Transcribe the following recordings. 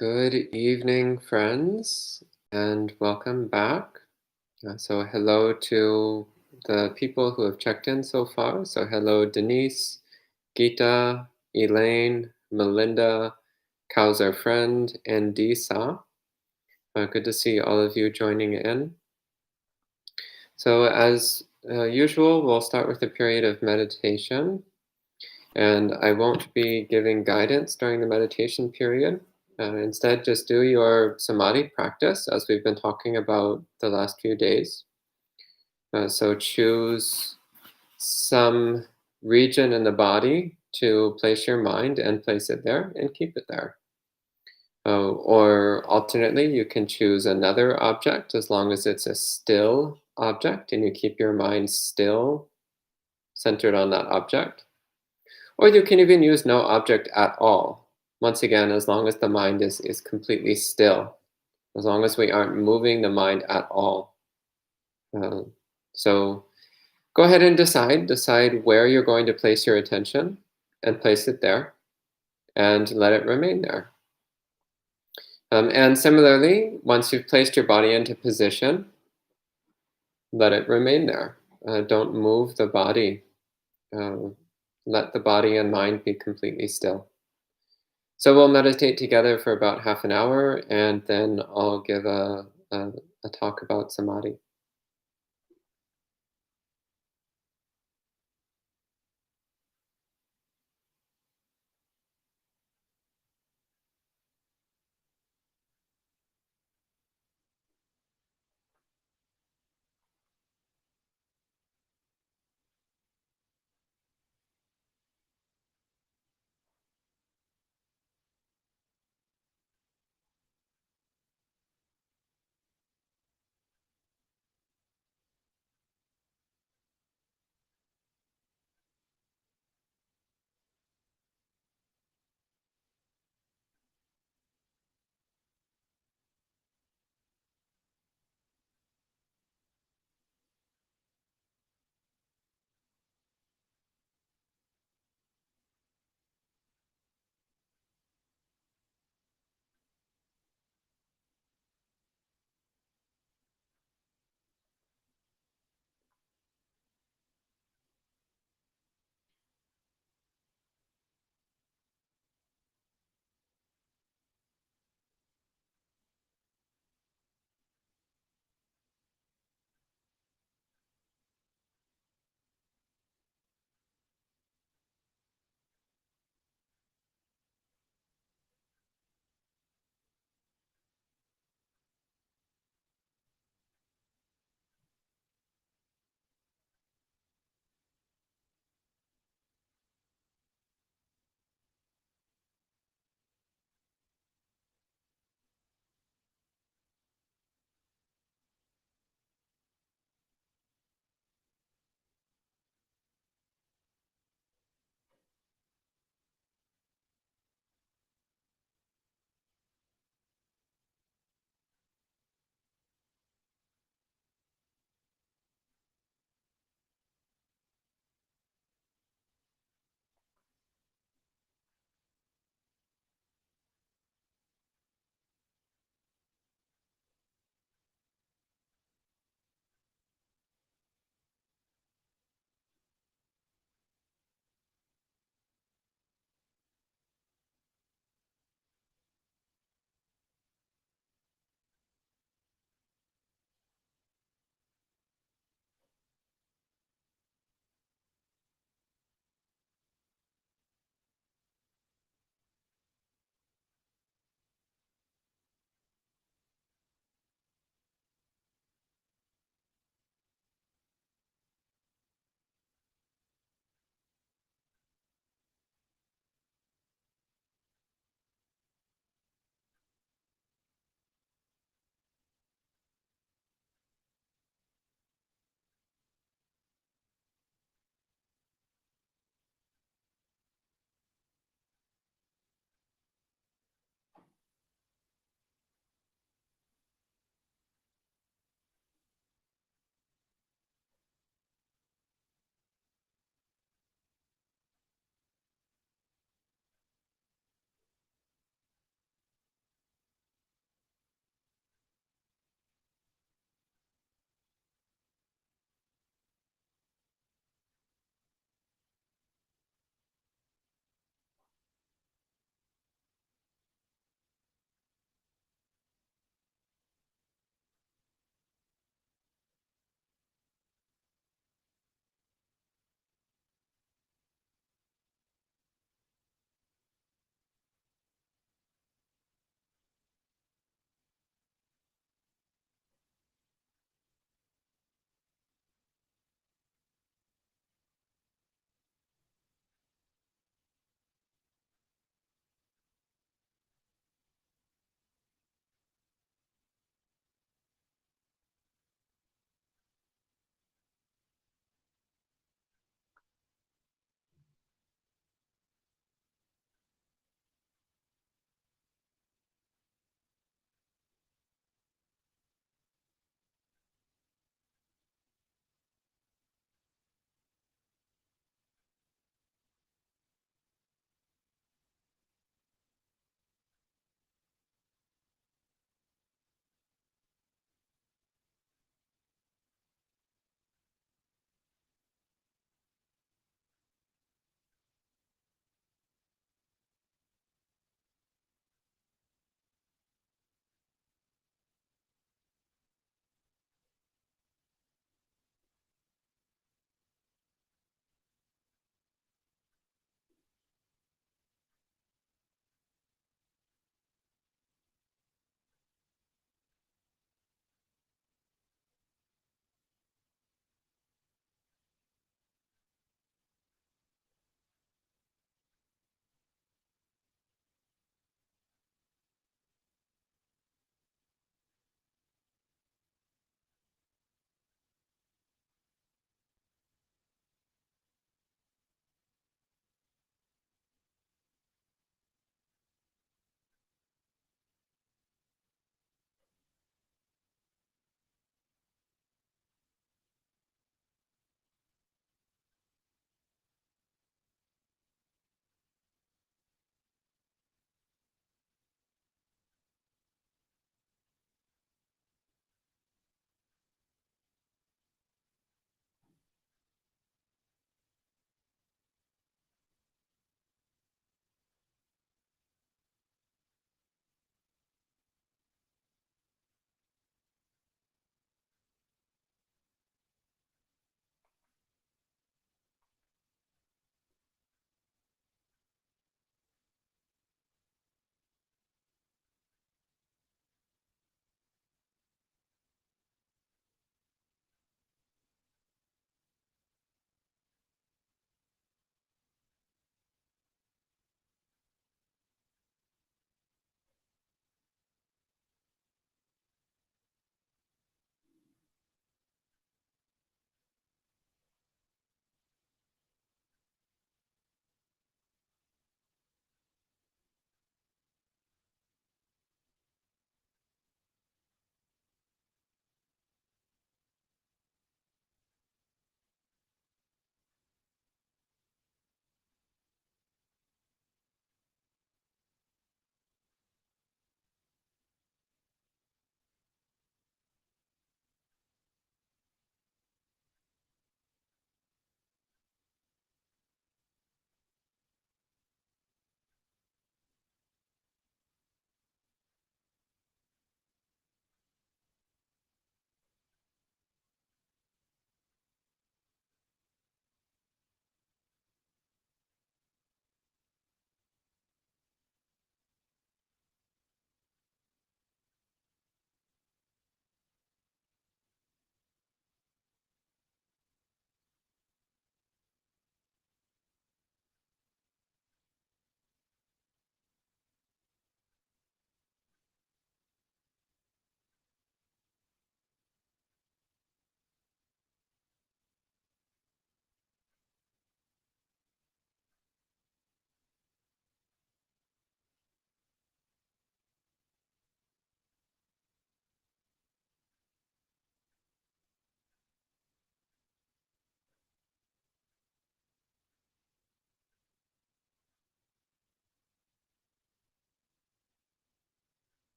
Good evening, friends, and welcome back. Hello to the people who have checked in so far. So, hello, Denise, Geeta, Elaine, Melinda, Kow's our friend, and Disa. Good to see all of you joining in. So, as usual, we'll start with a period of meditation, and I won't be giving guidance during the meditation period. Instead, just do your Samadhi practice as we've been talking about the last few days. So choose some region in the body to place your mind and place it there and keep it there. Or alternately, you can choose another object as long as it's a still object and you keep your mind still, centered on that object. Or you can even use no object at all. Once again, as long as the mind is completely still, as long as we aren't moving the mind at all. Uh, so go ahead and decide where you're going to place your attention and place it there and let it remain there. And similarly, once you've placed your body into position, let it remain there. Don't move the body. Let the body and mind be completely still. So we'll meditate together for about half an hour, and then I'll give a talk about Samadhi.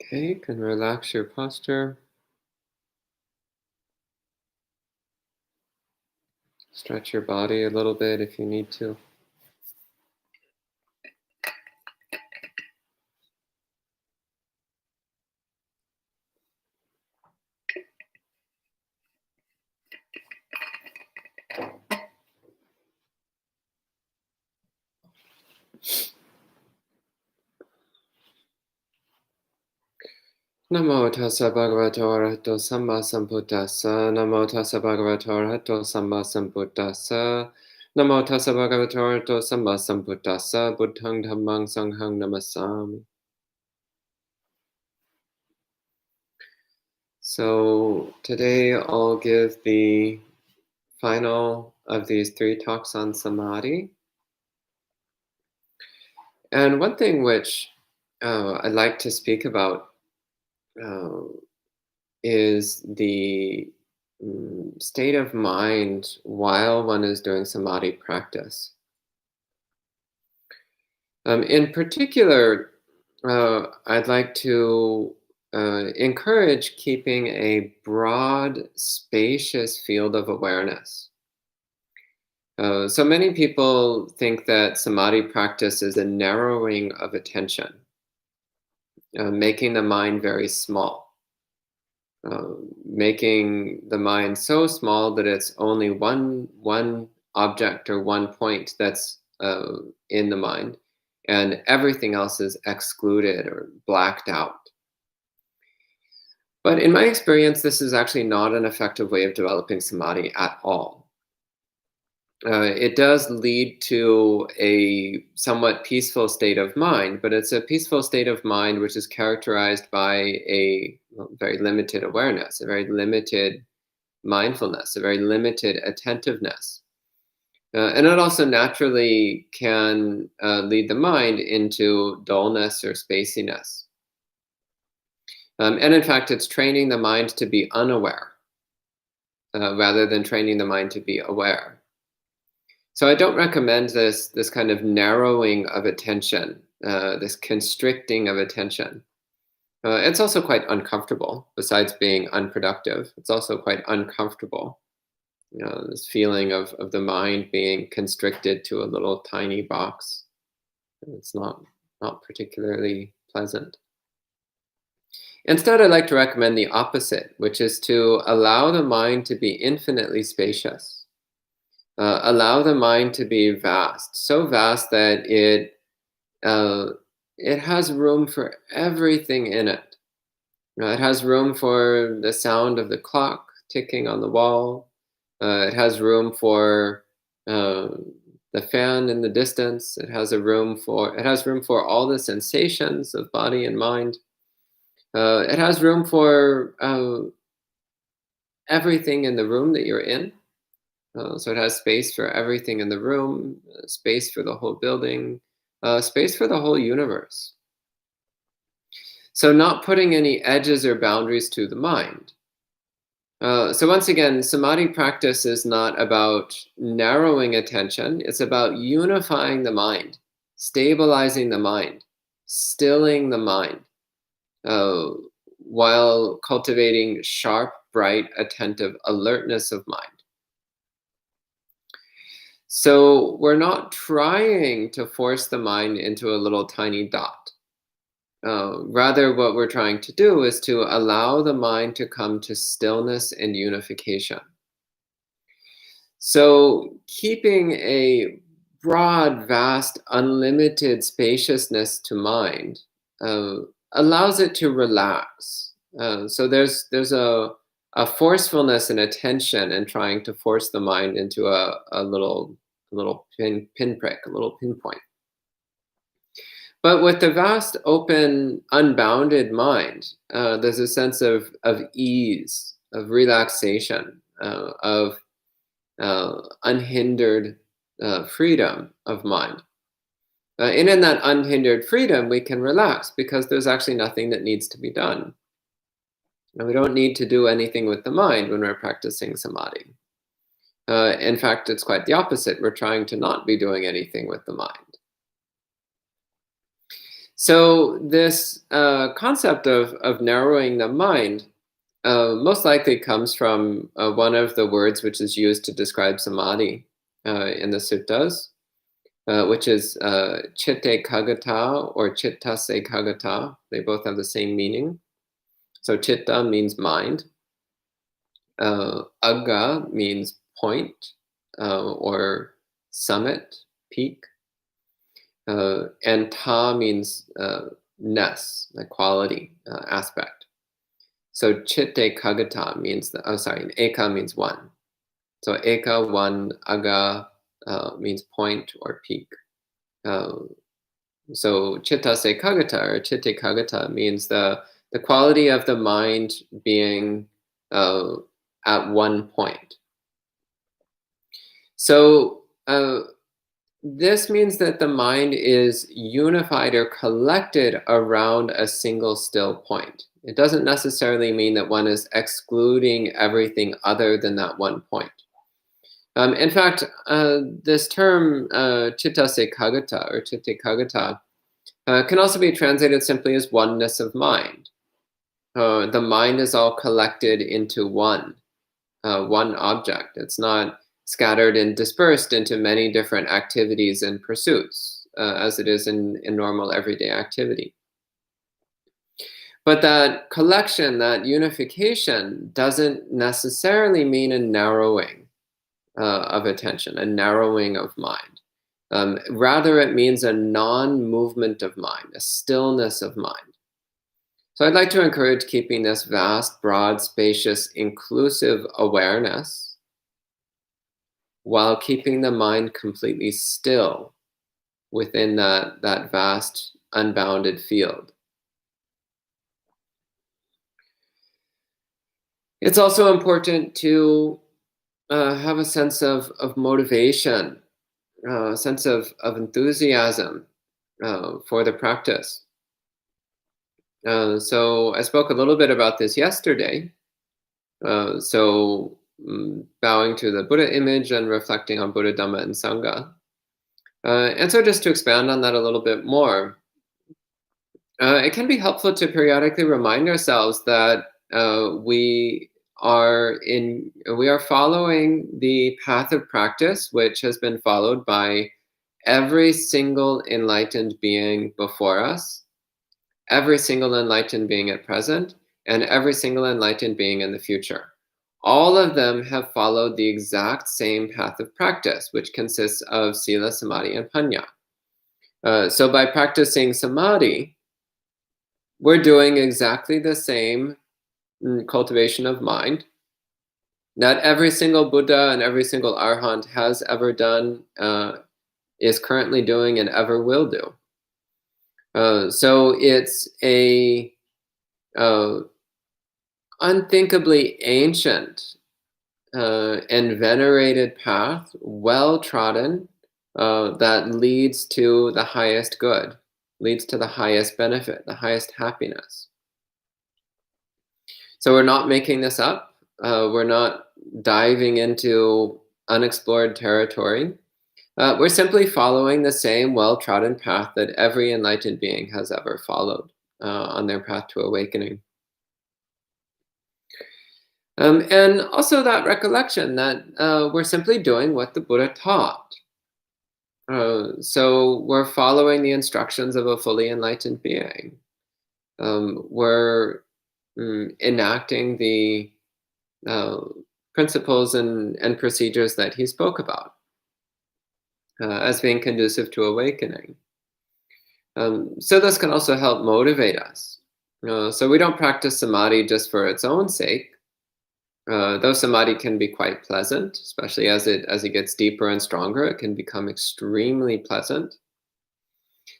Okay, you can relax your posture. Stretch your body a little bit if you need to. Namo tassa bhagavato arahato samma sambuddhassa. Namo tassa bhagavato arahato samma sambuddhassa. Namo tassa bhagavato arahato samma sambuddhassa. Buddhang dhammang sanghang namasami. So today I'll give the final of these 3 talks on Samadhi. And one thing which I'd like to speak about is the state of mind while one is doing Samadhi practice. In particular, I'd like to encourage keeping a broad, spacious field of awareness. So many people think that Samadhi practice is a narrowing of attention, making the mind very small, making the mind so small that it's only one object or one point that's in the mind, and everything else is excluded or blacked out. But in my experience, this is actually not an effective way of developing Samadhi at all. It does lead to a somewhat peaceful state of mind, but it's a peaceful state of mind which is characterized by a very limited awareness, a very limited mindfulness, a very limited attentiveness. And it also naturally can lead the mind into dullness or spaciness. And in fact, it's training the mind to be unaware rather than training the mind to be aware. So I don't recommend this kind of narrowing of attention, this constricting of attention. It's also quite uncomfortable, besides being unproductive. It's also quite uncomfortable, this feeling of the mind being constricted to a little tiny box. It's not particularly pleasant. Instead, I like to recommend the opposite, which is to allow the mind to be infinitely spacious. Allow the mind to be vast, so vast that it has room for everything in it. It has room for the sound of the clock ticking on the wall. It has room for the fan in the distance. It has room for all the sensations of body and mind. It has room for everything in the room that you're in. So it has space for everything in the room, space for the whole building, space for the whole universe. So not putting any edges or boundaries to the mind. So once again, Samadhi practice is not about narrowing attention. It's about unifying the mind, stabilizing the mind, stilling the mind, while cultivating sharp, bright, attentive alertness of mind. So we're not trying to force the mind into a little tiny dot. Rather, what we're trying to do is to allow the mind to come to stillness and unification. So keeping a broad, vast, unlimited spaciousness to mind allows it to relax. So there's a forcefulness and a tension in trying to force the mind into a little pinprick, a little pinpoint. But with the vast, open, unbounded mind, there's a sense of ease, of relaxation, of unhindered freedom of mind. And in that unhindered freedom, we can relax because there's actually nothing that needs to be done. And we don't need to do anything with the mind when we're practicing Samadhi. In fact, it's quite the opposite. We're trying to not be doing anything with the mind. So this concept of narrowing the mind most likely comes from one of the words which is used to describe samadhi in the suttas, which is chitte kagata or chitta se kagata. They both have the same meaning. So chitta means mind. Agga means point or summit, peak. And ta means ness, the quality aspect. So chitte kagata means, eka means one. So eka, one, aga means point or peak. So chitta se kagata or chitte kagata means the quality of the mind being at one point. So this means that the mind is unified or collected around a single still point. It doesn't necessarily mean that one is excluding everything other than that one point. In fact, this term chitta se kagata or chitte kagata can also be translated simply as oneness of mind. The mind is all collected into one object. It's not scattered and dispersed into many different activities and pursuits, as it is in normal everyday activity. But that collection, that unification, doesn't necessarily mean a narrowing of attention, a narrowing of mind. Rather, it means a non-movement of mind, a stillness of mind. So I'd like to encourage keeping this vast, broad, spacious, inclusive awareness while keeping the mind completely still within that vast, unbounded field. It's also important to have a sense of motivation, a sense of enthusiasm for the practice. So I spoke a little bit about this yesterday. Bowing to the Buddha image and reflecting on Buddha, Dhamma, and Sangha. And so just to expand on that a little bit more, it can be helpful to periodically remind ourselves that we are following the path of practice, which has been followed by every single enlightened being before us, every single enlightened being at present, and every single enlightened being in the future. All of them have followed the exact same path of practice, which consists of sila, samadhi, and panya. So by practicing samadhi, we're doing exactly the same cultivation of mind that every single Buddha and every single Arhat has ever done, is currently doing, and ever will do. So it's a unthinkably ancient and venerated path, well trodden, that leads to the highest good, leads to the highest benefit, the highest happiness. So we're not making this up. We're not diving into unexplored territory. We're simply following the same well-trodden path that every enlightened being has ever followed on their path to awakening. And also that recollection that we're simply doing what the Buddha taught. So we're following the instructions of a fully enlightened being. We're enacting the principles and procedures that he spoke about as being conducive to awakening. So this can also help motivate us. So we don't practice samadhi just for its own sake. Though samadhi can be quite pleasant, especially as it gets deeper and stronger, it can become extremely pleasant.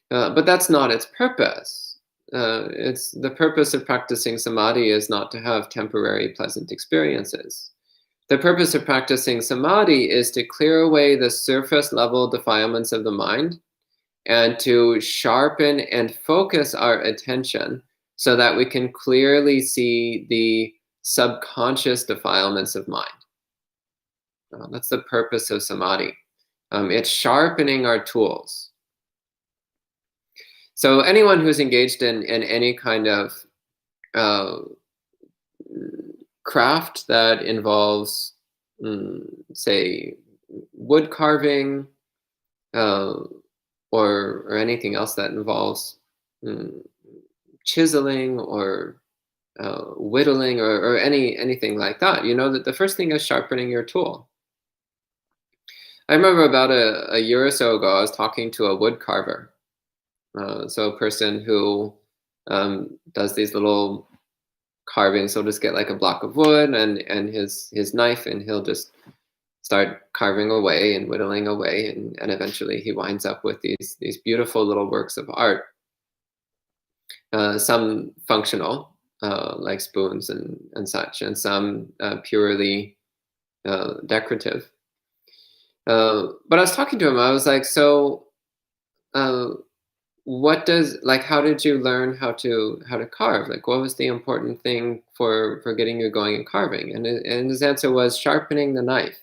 But that's not its purpose. It's the purpose of practicing samadhi is not to have temporary pleasant experiences. The purpose of practicing samadhi is to clear away the surface level defilements of the mind and to sharpen and focus our attention so that we can clearly see the subconscious defilements of mind. That's the purpose of samadhi. It's sharpening our tools. So anyone who's engaged in any kind of uh, craft that involves, say, wood carving, uh, or anything else that involves mm, chiseling or whittling or anything like that, you know that the first thing is sharpening your tool. I remember about a year or so ago, I was talking to a wood carver, so a person who does these little carvings. He'll just get like a block of wood and his knife, and he'll just start carving away and whittling away, and eventually he winds up with these beautiful little works of art. Some functional, like spoons and such, and some purely decorative. But I was talking to him. I was like, so, uh, how did you learn how to carve? Like, what was the important thing for getting you going in carving? And his answer was sharpening the knife.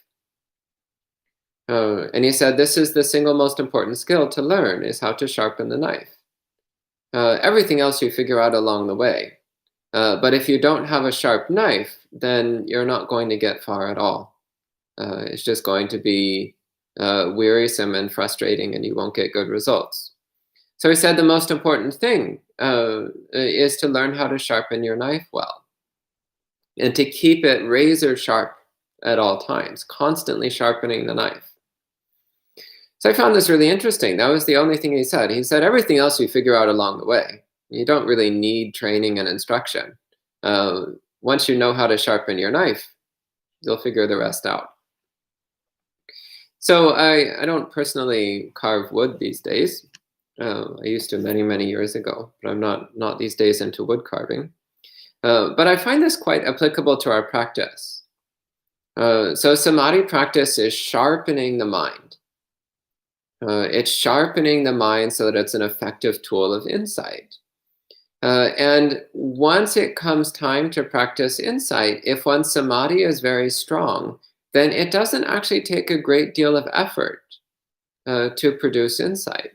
And he said, this is the single most important skill to learn, is how to sharpen the knife. Everything else you figure out along the way. But if you don't have a sharp knife, then you're not going to get far at all. It's just going to be wearisome and frustrating, and you won't get good results. So he said the most important thing is to learn how to sharpen your knife well, and to keep it razor sharp at all times, constantly sharpening the knife. So I found this really interesting. That was the only thing he said. He said everything else you figure out along the way. You don't really need training and instruction. Once you know how to sharpen your knife, you'll figure the rest out. So I don't personally carve wood these days. I used to many years ago, but I'm not these days into wood carving. But I find this quite applicable to our practice. So Samadhi practice is sharpening the mind. It's sharpening the mind so that it's an effective tool of insight. And once it comes time to practice insight, if one's samadhi is very strong, then it doesn't actually take a great deal of effort to produce insight.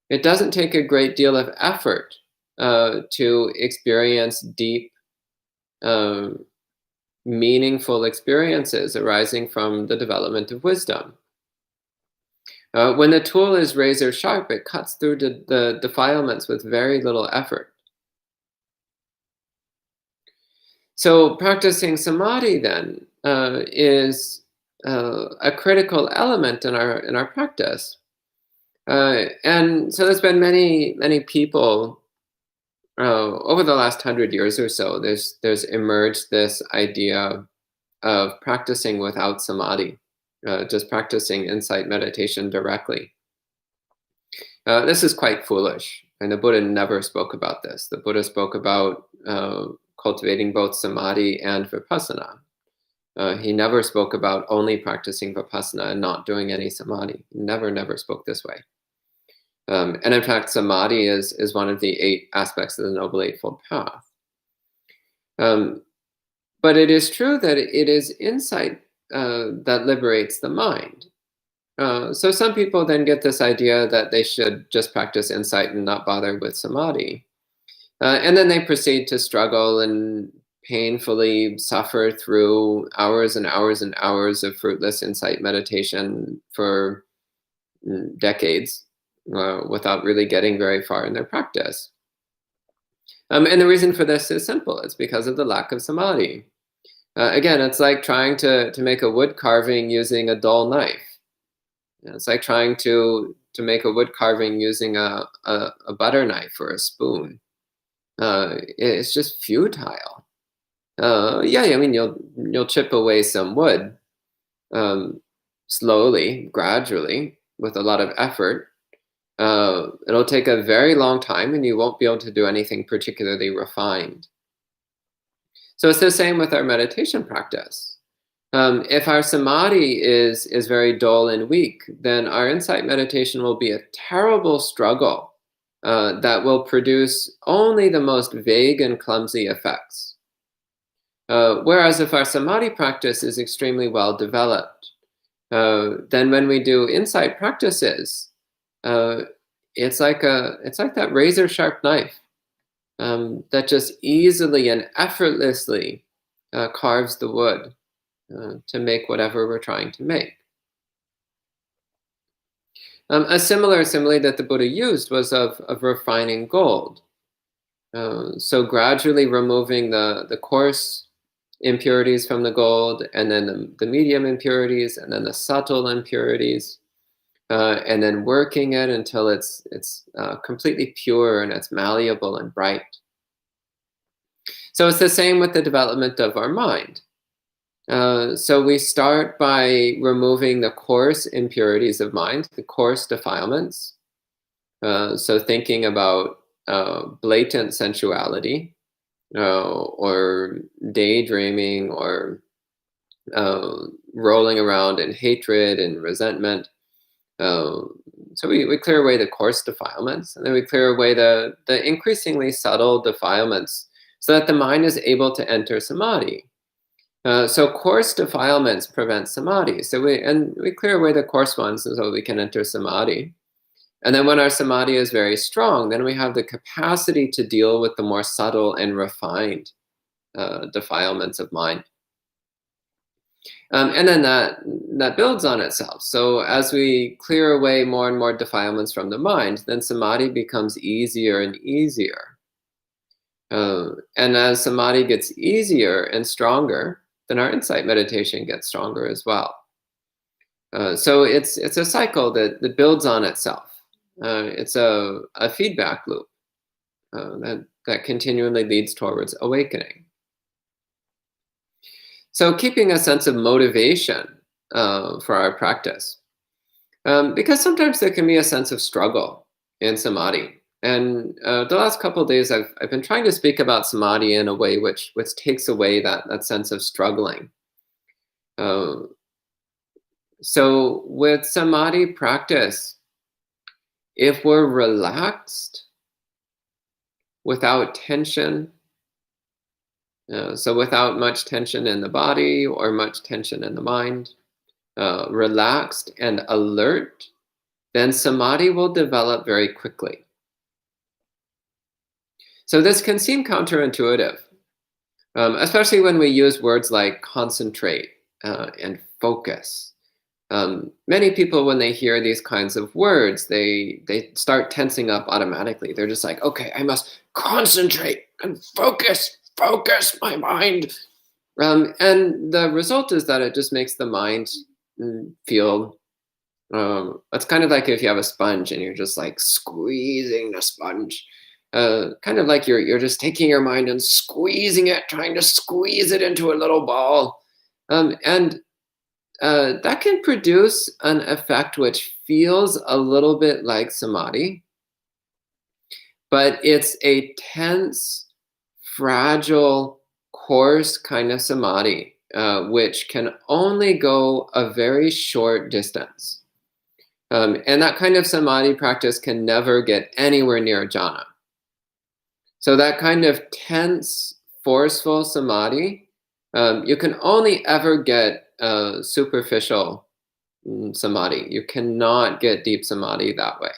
It doesn't take a great deal of effort to experience deep, meaningful experiences arising from the development of wisdom. When the tool is razor sharp, it cuts through the defilements with very little effort. So practicing samadhi then is a critical element in our practice. And so there's been many people over the last 100 years or so. There's emerged this idea of practicing without samadhi. Just practicing insight meditation directly. This is quite foolish, and the Buddha never spoke about this. The Buddha spoke about cultivating both samadhi and vipassana. He never spoke about only practicing vipassana and not doing any samadhi. He never spoke this way. And in fact, samadhi is one of the 8 aspects of the Noble Eightfold Path. But it is true that it is insight that liberates the mind. So some people then get this idea that they should just practice insight and not bother with samadhi. And then they proceed to struggle and painfully suffer through hours and hours and hours of fruitless insight meditation for decades without really getting very far in their practice. And the reason for this is simple. It's because of the lack of samadhi. Again, it's like trying to make a wood carving using a dull knife. It's like trying to make a wood carving using a butter knife or a spoon. It's just futile. Yeah, I mean, you'll chip away some wood slowly, gradually, with a lot of effort. It'll take a very long time, and you won't be able to do anything particularly refined. So it's the same with our meditation practice. If our samadhi is very dull and weak, then our insight meditation will be a terrible struggle that will produce only the most vague and clumsy effects. Whereas if our samadhi practice is extremely well developed, then when we do insight practices, it's like that razor sharp knife that just easily and effortlessly carves the wood to make whatever we're trying to make. A similar simile that the Buddha used was of refining gold. So gradually removing the coarse impurities from the gold, and then the medium impurities, and then the subtle impurities, and then working it until it's completely pure and it's malleable and bright. So it's the same with the development of our mind. So we start by removing the coarse impurities of mind, the coarse defilements. So thinking about blatant sensuality, or daydreaming, or rolling around in hatred and resentment. So we clear away the coarse defilements, and then we clear away the increasingly subtle defilements, so that the mind is able to enter samadhi. So coarse defilements prevent samadhi. So we clear away the coarse ones so we can enter samadhi. And then when our samadhi is very strong, then we have the capacity to deal with the more subtle and refined defilements of mind. And then that builds on itself. So as we clear away more and more defilements from the mind, then samadhi becomes easier and easier. And as samadhi gets easier and stronger, then our insight meditation gets stronger as well. So it's a cycle that builds on itself. It's a feedback loop that continually leads towards awakening. So keeping a sense of motivation for our practice, because sometimes there can be a sense of struggle in samadhi. And the last couple of days, I've been trying to speak about samadhi in a way which takes away that sense of struggling. So with samadhi practice, if we're relaxed, without tension, so without much tension in the body or much tension in the mind, relaxed and alert, then samadhi will develop very quickly. So this can seem counterintuitive, especially when we use words like concentrate and focus. Many people, when they hear these kinds of words, they start tensing up automatically. They're just like, okay, I must concentrate and focus my mind. And the result is that it just makes the mind feel, it's kind of like if you have a sponge and you're just like squeezing the sponge. Kind of like you're just taking your mind and squeezing it, trying to squeeze it into a little ball. And that can produce an effect which feels a little bit like samadhi, but it's a tense, fragile, coarse kind of samadhi, which can only go a very short distance. And that kind of samadhi practice can never get anywhere near jhana. So that kind of tense, forceful samadhi, you can only ever get superficial samadhi. You cannot get deep samadhi that way.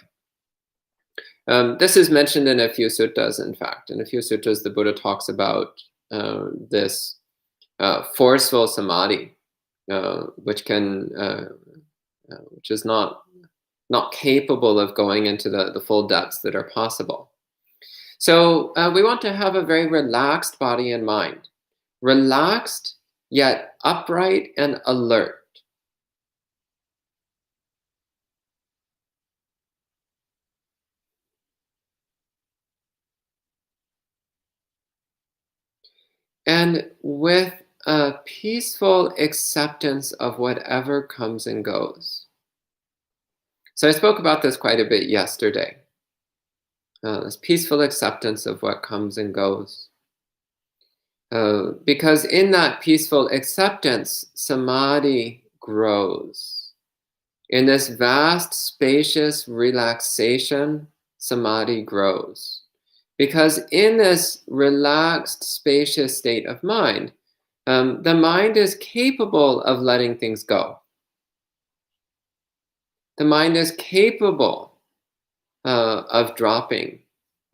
This is mentioned in a few suttas, in fact. In a few suttas, the Buddha talks about this forceful samadhi, which is not capable of going into the full depths that are possible. So we want to have a very relaxed body and mind. Relaxed, yet upright and alert. And with a peaceful acceptance of whatever comes and goes. So I spoke about this quite a bit yesterday. This peaceful acceptance of what comes and goes. Because in that peaceful acceptance, samadhi grows. In this vast, spacious relaxation, samadhi grows. Because in this relaxed, spacious state of mind, the mind is capable of letting things go. The mind is capable of dropping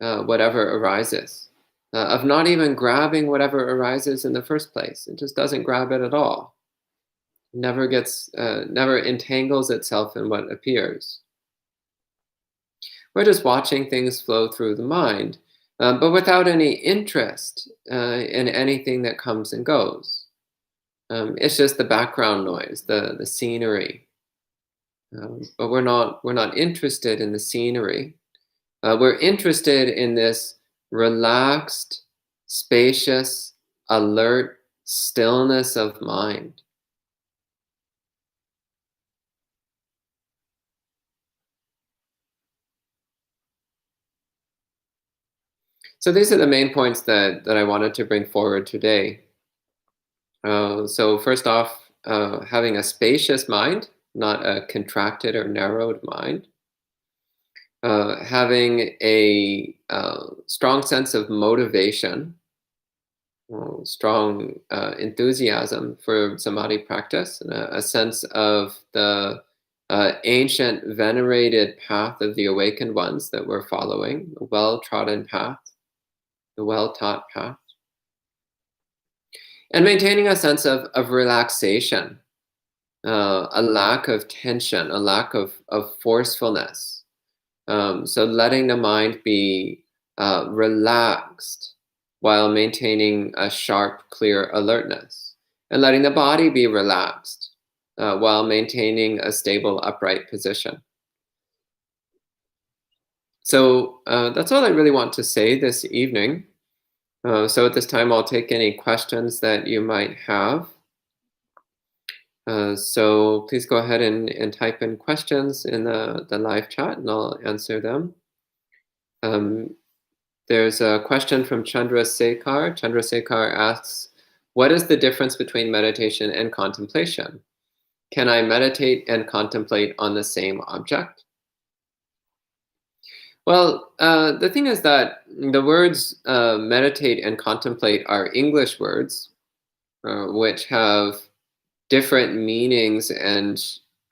whatever arises, of not even grabbing whatever arises in the first place. It just doesn't grab it at all. Never entangles itself in what appears. We're just watching things flow through the mind, but without any interest in anything that comes and goes. It's just the background noise, the scenery. But we're not interested in the scenery. We're interested in this relaxed, spacious, alert stillness of mind. So these are the main points that I wanted to bring forward today. So first off, having a spacious mind, not a contracted or narrowed mind. Having a strong sense of motivation, strong enthusiasm for Samadhi practice, and a sense of the ancient venerated path of the awakened ones that we're following, the well-trodden path, the well-taught path. And maintaining a sense of relaxation, a lack of tension, a lack of forcefulness. So letting the mind be relaxed while maintaining a sharp, clear alertness. And letting the body be relaxed while maintaining a stable, upright position. So that's all I really want to say this evening. So at this time, I'll take any questions that you might have. So please go ahead and type in questions in the live chat and I'll answer them. There's a question from Chandra Sekhar. Chandra Sekhar asks, what is the difference between meditation and contemplation? Can I meditate and contemplate on the same object? Well, the thing is that the words meditate and contemplate are English words, which have different meanings and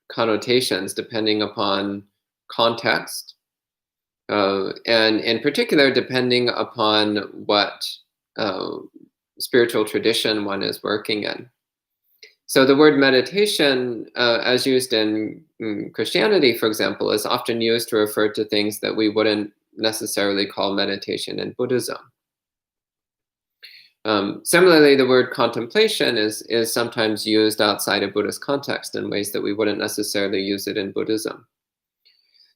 connotations depending upon context, and in particular, depending upon what spiritual tradition one is working in. So the word meditation, as used in Christianity, for example, is often used to refer to things that we wouldn't necessarily call meditation in Buddhism. Similarly, the word contemplation is sometimes used outside of Buddhist context in ways that we wouldn't necessarily use it in Buddhism.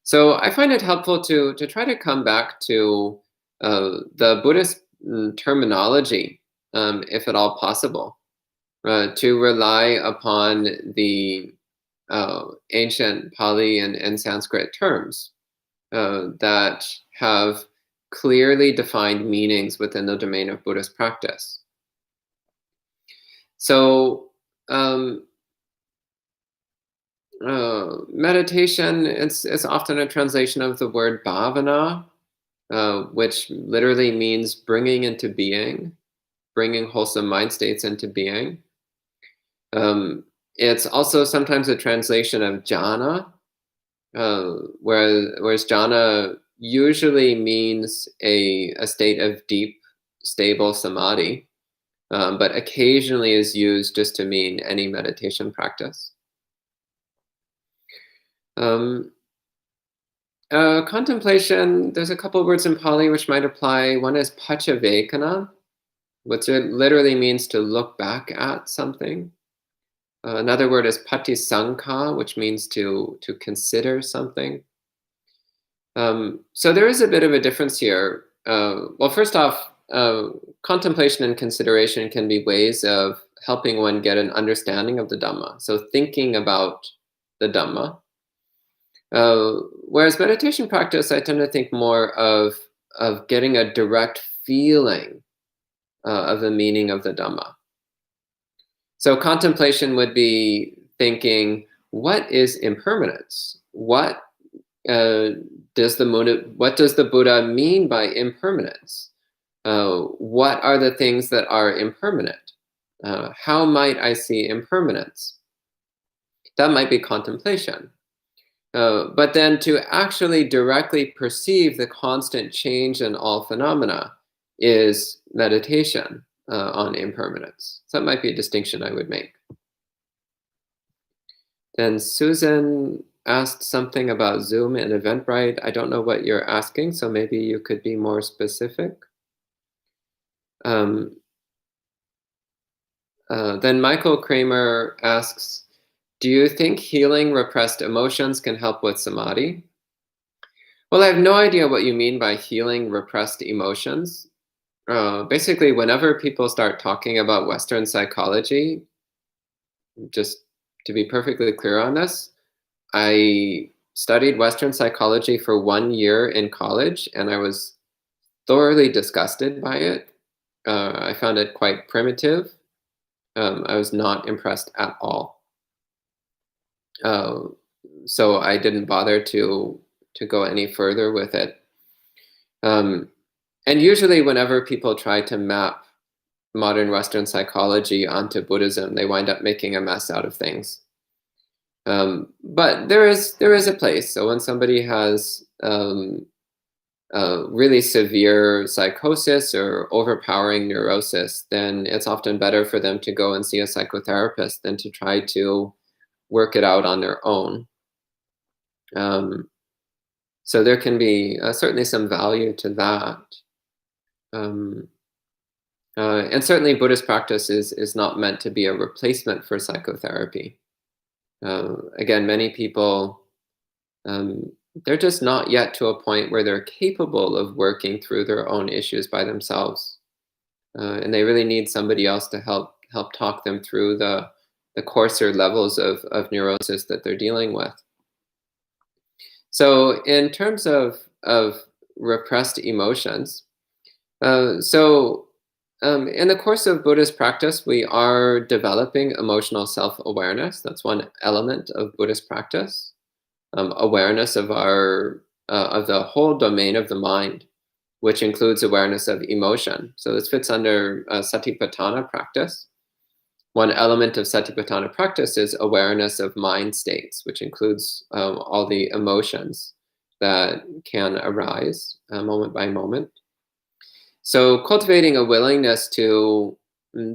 So I find it helpful to try to come back to the Buddhist terminology, if at all possible, to rely upon the ancient Pali and Sanskrit terms that have clearly defined meanings within the domain of Buddhist practice. So meditation, it's often a translation of the word bhavana, which literally means bringing into being, bringing wholesome mind states into being. It's also sometimes a translation of jhana, whereas jhana usually means a state of deep, stable samadhi, but occasionally is used just to mean any meditation practice. Contemplation, there's a couple of words in Pali which might apply. One is pachavekana, which literally means to look back at something. Another word is patisankha, which means to consider something. So there is a bit of a difference here. Well, first off, contemplation and consideration can be ways of helping one get an understanding of the Dhamma. So thinking about the Dhamma. Whereas meditation practice, I tend to think more of getting a direct feeling of the meaning of the Dhamma. So contemplation would be thinking, what is impermanence? What does the Buddha mean by impermanence? What are the things that are impermanent? How might I see impermanence? That might be contemplation. But then to actually directly perceive the constant change in all phenomena is meditation on impermanence. So that might be a distinction I would make. Then Susan asked something about Zoom and Eventbrite. I don't know what you're asking, so maybe you could be more specific. Then Michael Kramer asks, do you think healing repressed emotions can help with Samadhi? Well, I have no idea what you mean by healing repressed emotions. Basically, whenever people start talking about Western psychology, just to be perfectly clear on this, I studied Western psychology for 1 year in college, and I was thoroughly disgusted by it. I found it quite primitive. I was not impressed at all. So I didn't bother to go any further with it. And usually whenever people try to map modern Western psychology onto Buddhism, they wind up making a mess out of things. But there is a place. So when somebody has really severe psychosis or overpowering neurosis, then it's often better for them to go and see a psychotherapist than to try to work it out on their own. So there can be certainly some value to that. And certainly Buddhist practice is not meant to be a replacement for psychotherapy. Again, many people, they're just not yet to a point where they're capable of working through their own issues by themselves. And they really need somebody else to help talk them through the coarser levels of neurosis that they're dealing with. So in terms of repressed emotions, in the course of Buddhist practice, we are developing emotional self-awareness. That's one element of Buddhist practice. Awareness of the whole domain of the mind, which includes awareness of emotion. So this fits under Satipatthana practice. One element of Satipatthana practice is awareness of mind states, which includes all the emotions that can arise moment by moment. So cultivating a willingness to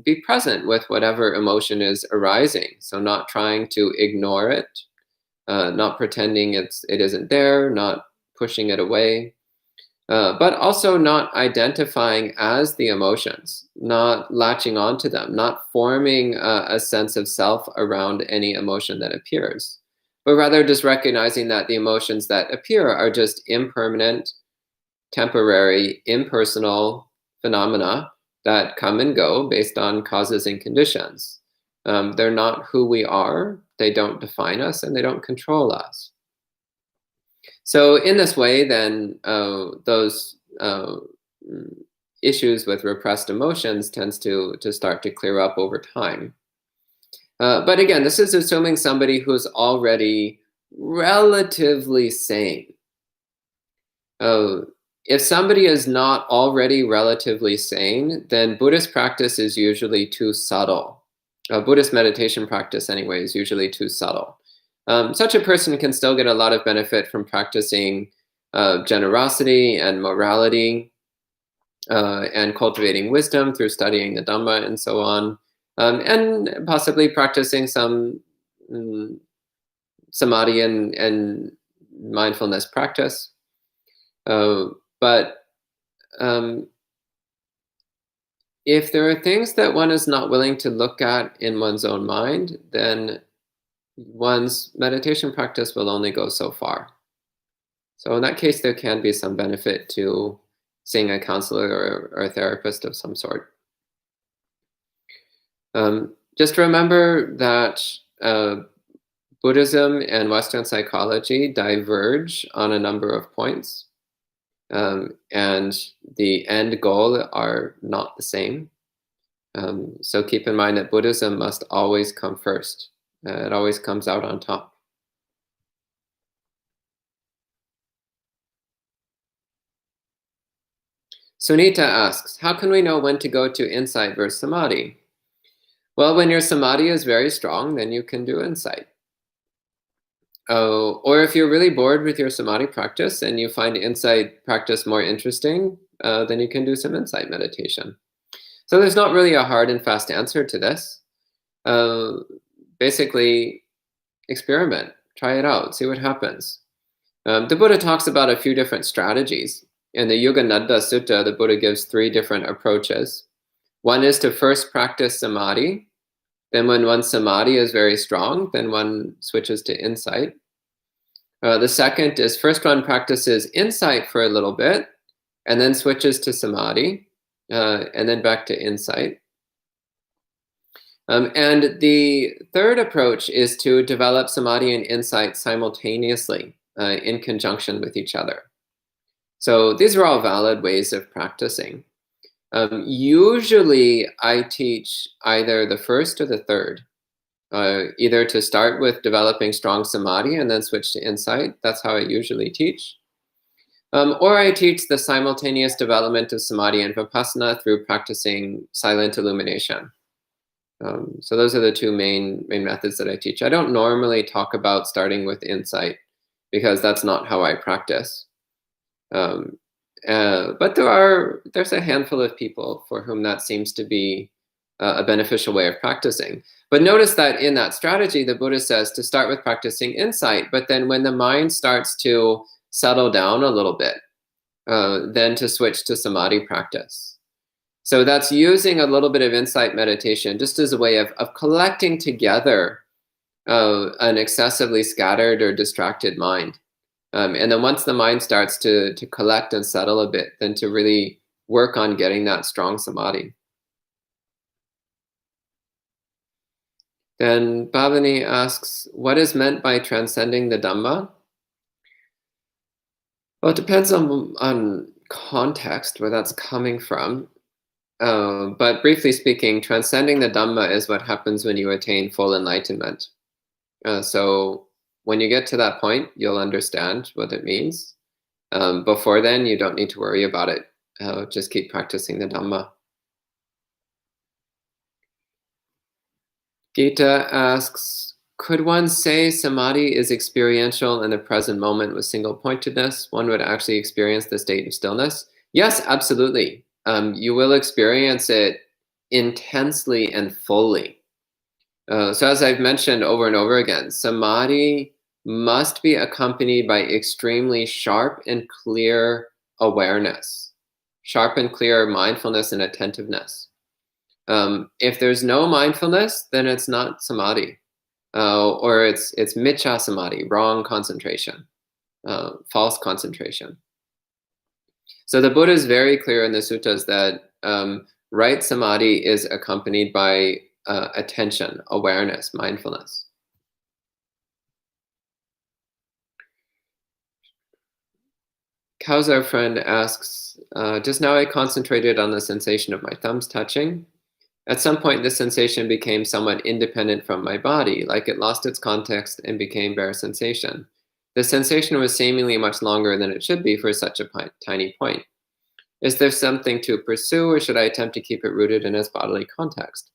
be present with whatever emotion is arising. So not trying to ignore it, not pretending it isn't there, not pushing it away, but also not identifying as the emotions, not latching onto them, not forming a sense of self around any emotion that appears, but rather just recognizing that the emotions that appear are just impermanent, temporary, impersonal phenomena that come and go based on causes and conditions. They're not who we are, they don't define us, and they don't control us. So in this way, then, those issues with repressed emotions tends to start to clear up over time. But again, this is assuming somebody who's already relatively sane. If somebody is not already relatively sane, then Buddhist practice is usually too subtle. Buddhist meditation practice, anyway, is usually too subtle. Such a person can still get a lot of benefit from practicing generosity and morality and cultivating wisdom through studying the Dhamma and so on, and possibly practicing some Samadhi and mindfulness practice. But if there are things that one is not willing to look at in one's own mind, then one's meditation practice will only go so far. So in that case, there can be some benefit to seeing a counselor or a therapist of some sort. Just remember that Buddhism and Western psychology diverge on a number of points. And the end goal are not the same. So keep in mind that Buddhism must always come first. It always comes out on top. Sunita asks, how can we know when to go to insight versus samadhi? Well, when your samadhi is very strong, then you can do insight. Or if you're really bored with your Samadhi practice and you find insight practice more interesting, then you can do some insight meditation. So there's not really a hard and fast answer to this. Basically, experiment, try it out, see what happens. The Buddha talks about a few different strategies. In the Yogananda Sutta, the Buddha gives 3 different approaches. One is to first practice Samadhi. Then when one's Samadhi is very strong, then one switches to insight. The second is first one practices insight for a little bit, and then switches to Samadhi, and then back to insight. And the third approach is to develop Samadhi and insight simultaneously in conjunction with each other. So these are all valid ways of practicing. Usually I teach either the first or the third, either to start with developing strong Samadhi and then switch to insight. That's how I usually teach. Or I teach the simultaneous development of Samadhi and Vipassana through practicing silent illumination. So those are the 2 main methods that I teach. I don't normally talk about starting with insight because that's not how I practice. But there's a handful of people for whom that seems to be a beneficial way of practicing. But notice that in that strategy, the Buddha says to start with practicing insight, but then when the mind starts to settle down a little bit, then to switch to Samadhi practice. So that's using a little bit of insight meditation just as a way of collecting together an excessively scattered or distracted mind. And then once the mind starts to collect and settle a bit, then to really work on getting that strong Samadhi. Then Bhavani asks, what is meant by transcending the Dhamma? Well, it depends on context, where that's coming from. But briefly speaking, transcending the Dhamma is what happens when you attain full enlightenment. So when you get to that point, you'll understand what it means. Before then, you don't need to worry about it. Just keep practicing the Dhamma. Gita asks, could one say Samadhi is experiential in the present moment with single pointedness? One would actually experience the state of stillness? Yes, absolutely. You will experience it intensely and fully. So as I've mentioned over and over again, Samadhi must be accompanied by extremely sharp and clear awareness, sharp and clear mindfulness and attentiveness. If there's no mindfulness, then it's not Samadhi, or it's Miccha Samadhi, wrong concentration, false concentration. So the Buddha is very clear in the suttas that right Samadhi is accompanied by attention, awareness, mindfulness. Kausar friend asks, just now I concentrated on the sensation of my thumbs touching. At some point, this sensation became somewhat independent from my body, like it lost its context and became bare sensation. The sensation was seemingly much longer than it should be for such a tiny point. Is there something to pursue, or should I attempt to keep it rooted in its bodily context?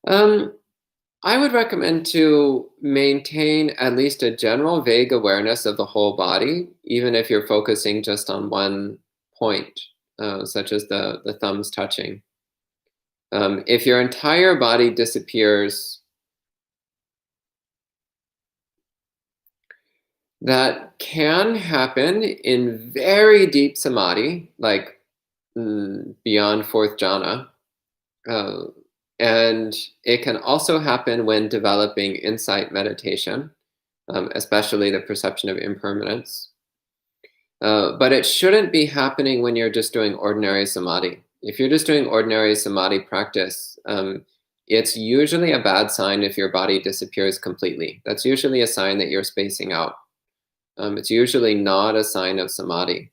I would recommend to maintain at least a general vague awareness of the whole body, even if you're focusing just on one point, such as the thumbs touching. If your entire body disappears, that can happen in very deep samadhi, like beyond 4th jhana. And it can also happen when developing insight meditation, especially the perception of impermanence. But it shouldn't be happening when you're just doing ordinary samadhi. If you're just doing ordinary samadhi practice, it's usually a bad sign if your body disappears completely. That's usually a sign that you're spacing out. It's usually not a sign of samadhi.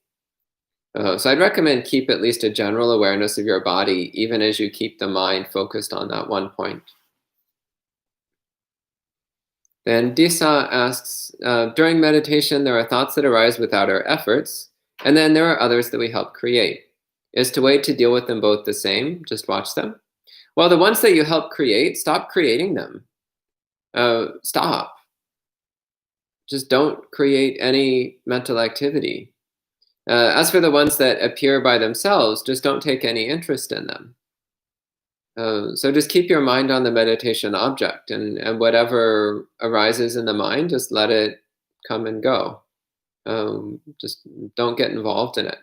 So I'd recommend keep at least a general awareness of your body, even as you keep the mind focused on that one point. Then Disa asks, during meditation, there are thoughts that arise without our efforts, and then there are others that we help create. Is to wait to deal with them both the same? Just watch them? Well, the ones that you help create, stop creating them. Stop. just don't create any mental activity. As for the ones that appear by themselves, just don't take any interest in them. So just keep your mind on the meditation object, and whatever arises in the mind, just let it come and go. Just don't get involved in it.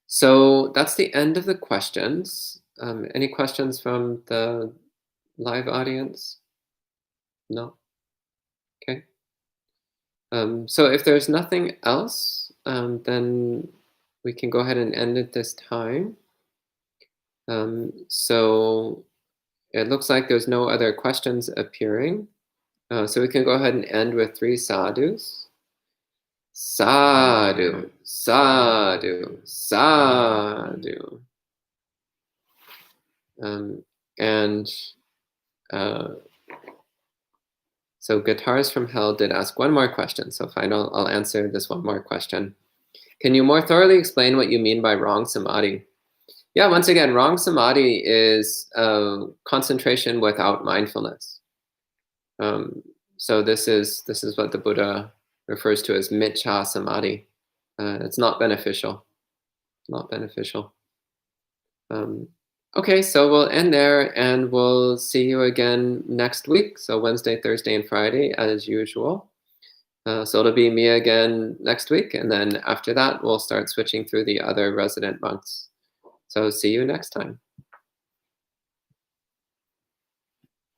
So that's the end of the questions. Any questions from the live audience? No? Okay. So if there's nothing else, then we can go ahead and end it this time. So it looks like there's no other questions appearing. So we can go ahead and end with 3 sadhus. Sadhu, sadhu, sadhu. And so Guitars from Hell did ask one more question. So fine, I'll answer this one more question. Can you more thoroughly explain what you mean by wrong samadhi? Yeah, once again, wrong samadhi is concentration without mindfulness. So this is what the Buddha refers to as miccha samadhi. It's not beneficial. Not beneficial. Okay, so we'll end there, and we'll see you again next week. So Wednesday, Thursday, and Friday, as usual. So it'll be me again next week, and then after that, we'll start switching through the other resident monks. So see you next time.